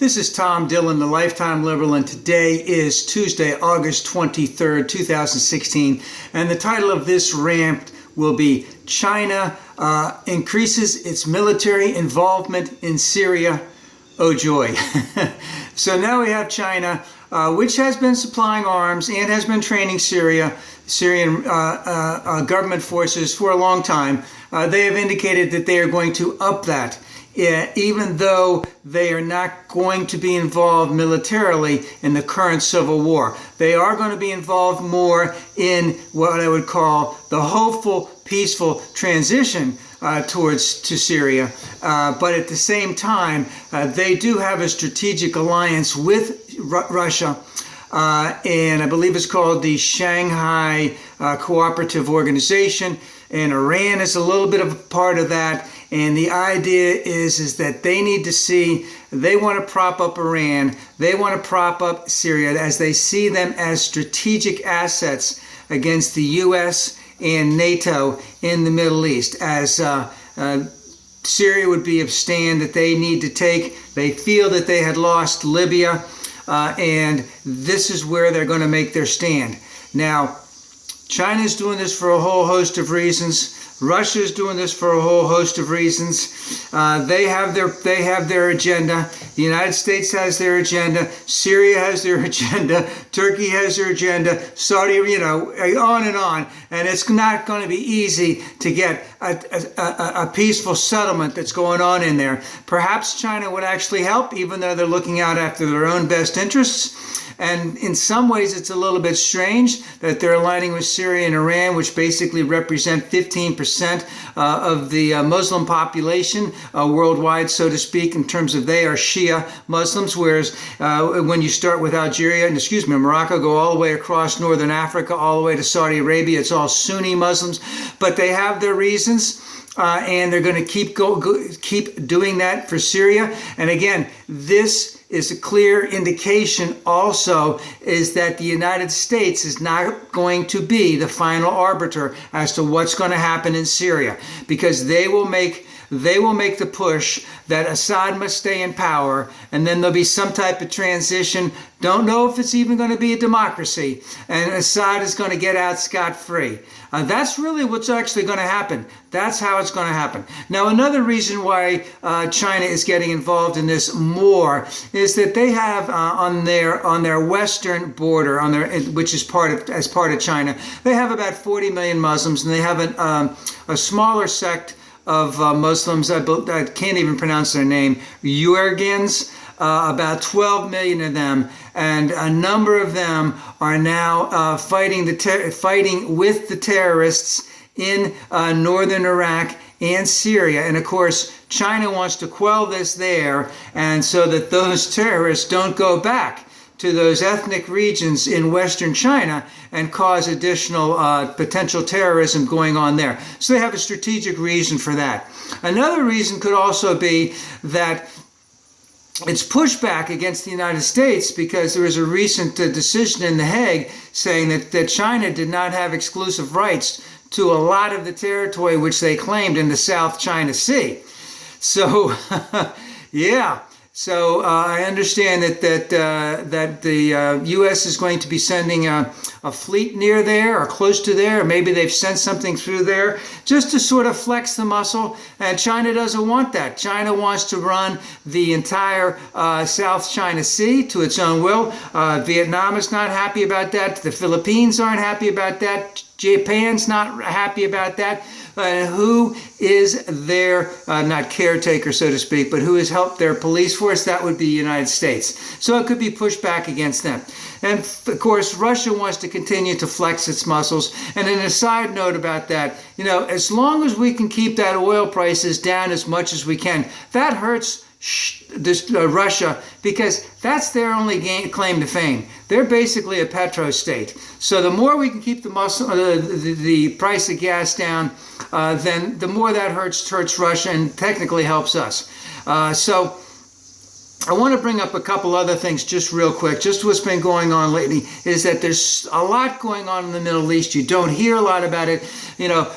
This is Tom Dillon, the Lifetime Liberal, and today is Tuesday, August 23rd, 2016, and the title of this rant will be China increases its military involvement in Syria. Oh joy. So now we have China, which has been supplying arms and has been training Syrian government forces for a long time. They have indicated that they are going to up that. Even though they are not going to be involved militarily in the current civil war. They are going to be involved more in what I would call the hopeful, peaceful transition to Syria. But at the same time, they do have a strategic alliance with Russia. And I believe it's called the Shanghai Cooperative Organization. And Iran is a little bit of a part of that. And the idea is that they need to see, they want to prop up Iran, they want to prop up Syria as they see them as strategic assets against the US and NATO in the Middle East, as Syria would be a stand that they need to take. They feel that they had lost Libya, and this is where they're going to make their stand. Now, China is doing this for a whole host of reasons. Russia is doing this for a whole host of reasons. They have their agenda. The United States has their agenda. Syria has their agenda. Turkey has their agenda. Saudi, on and on. And it's not going to be easy to get a peaceful settlement that's going on in there. Perhaps China would actually help, even though they're looking out after their own best interests. And in some ways, it's a little bit strange that they're aligning with Syria and Iran, which basically represent 15% of the Muslim population worldwide, so to speak, in terms of they are Shia Muslims, whereas when you start with Morocco, go all the way across northern Africa, all the way to Saudi Arabia, it's all Sunni Muslims. But they have their reasons. And they're going to keep doing that for Syria. And again, this is a clear indication also is that the United States is not going to be the final arbiter as to what's going to happen in Syria, because they will make the push that Assad must stay in power, and then there'll be some type of transition. Don't know if it's even going to be a democracy, and Assad is going to get out scot-free. That's really what's actually going to happen. That's how it's going to happen. Now, another reason why China is getting involved in this more is that they have on their western border, which is part of China, they have about 40 million Muslims, and they have a smaller sect of Muslims. I can't even pronounce their name. Uyghurs. About 12 million of them, and a number of them are now fighting with the terrorists in northern Iraq and Syria. And of course, China wants to quell this there, and so that those terrorists don't go back to those ethnic regions in western China and cause additional potential terrorism going on there. So they have a strategic reason for that. Another reason could also be that it's pushback against the United States, because there was a recent decision in The Hague saying that China did not have exclusive rights to a lot of the territory which they claimed in the South China Sea. So, yeah. So I understand that the U.S. is going to be sending a fleet near there or close to there, or maybe they've sent something through there just to sort of flex the muscle. And China doesn't want that. China wants to run the entire South China Sea to its own will. Vietnam is not happy about that. The Philippines aren't happy about that. Japan's not happy about that. Who is their, not caretaker, so to speak, but who has helped their police force? That would be the United States. So it could be pushed back against them. And of course, Russia wants to continue to flex its muscles. And then a side note about that, as long as we can keep that oil prices down as much as we can, that hurts Russia, because that's their only claim to fame. They're basically a petrostate. So the more we can keep the price of gas down, then the more that hurts Russia and technically helps us. So I want to bring up a couple other things just real quick. Just what's been going on lately is that there's a lot going on in the Middle East. You don't hear a lot about it,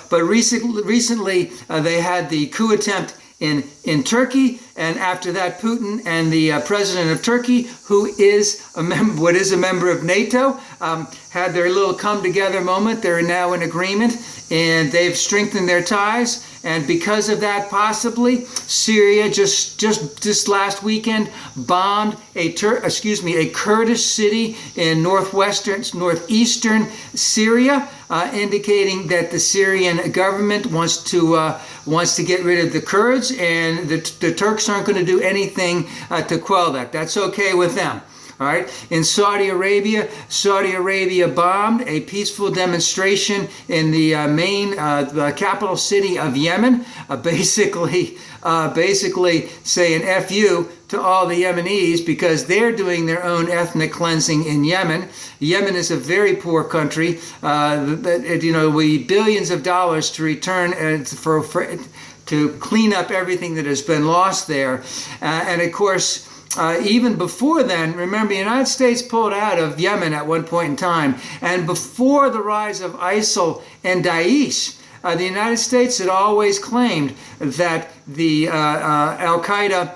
but recently they had the coup attempt in Turkey, and after that, Putin and the president of Turkey, who is a member of NATO, had their little come-together moment. They're now in agreement, and they've strengthened their ties. And because of that, possibly, Syria just last weekend bombed a Kurdish city in northeastern Syria, indicating that the Syrian government wants to get rid of the Kurds, and the Turks aren't going to do anything to quell that. That's okay with them. All right. In Saudi Arabia bombed a peaceful demonstration in the main capital city of Yemen, basically saying F you to all the Yemenis because they're doing their own ethnic cleansing in Yemen. Yemen is a very poor country. We billions of dollars to return to clean up everything that has been lost there, and of course. Even before then, remember, the United States pulled out of Yemen at one point in time, and before the rise of ISIL and Daesh, the United States had always claimed that the Al-Qaeda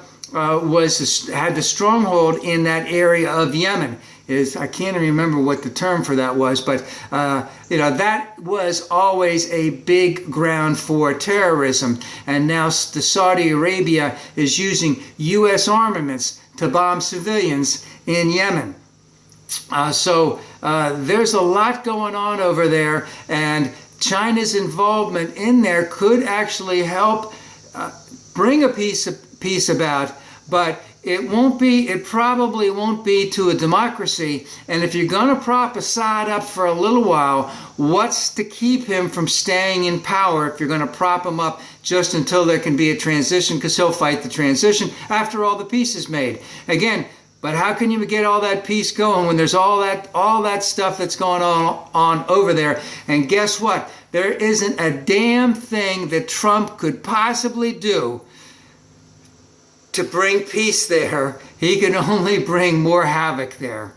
had the stronghold in that area of Yemen. I can't remember what the term for that was, but that was always a big ground for terrorism. And now the Saudi Arabia is using U.S. armaments to bomb civilians in Yemen. So there's a lot going on over there, and China's involvement in there could actually help bring a peace about, but it probably won't be to a democracy. And if you're going to prop Assad up for a little while, what's to keep him from staying in power if you're going to prop him up just until there can be a transition? Because he'll fight the transition after all the peace is made. Again, but how can you get all that peace going when there's all that stuff that's going on over there? And guess what? There isn't a damn thing that Trump could possibly do to bring peace there. He can only bring more havoc there.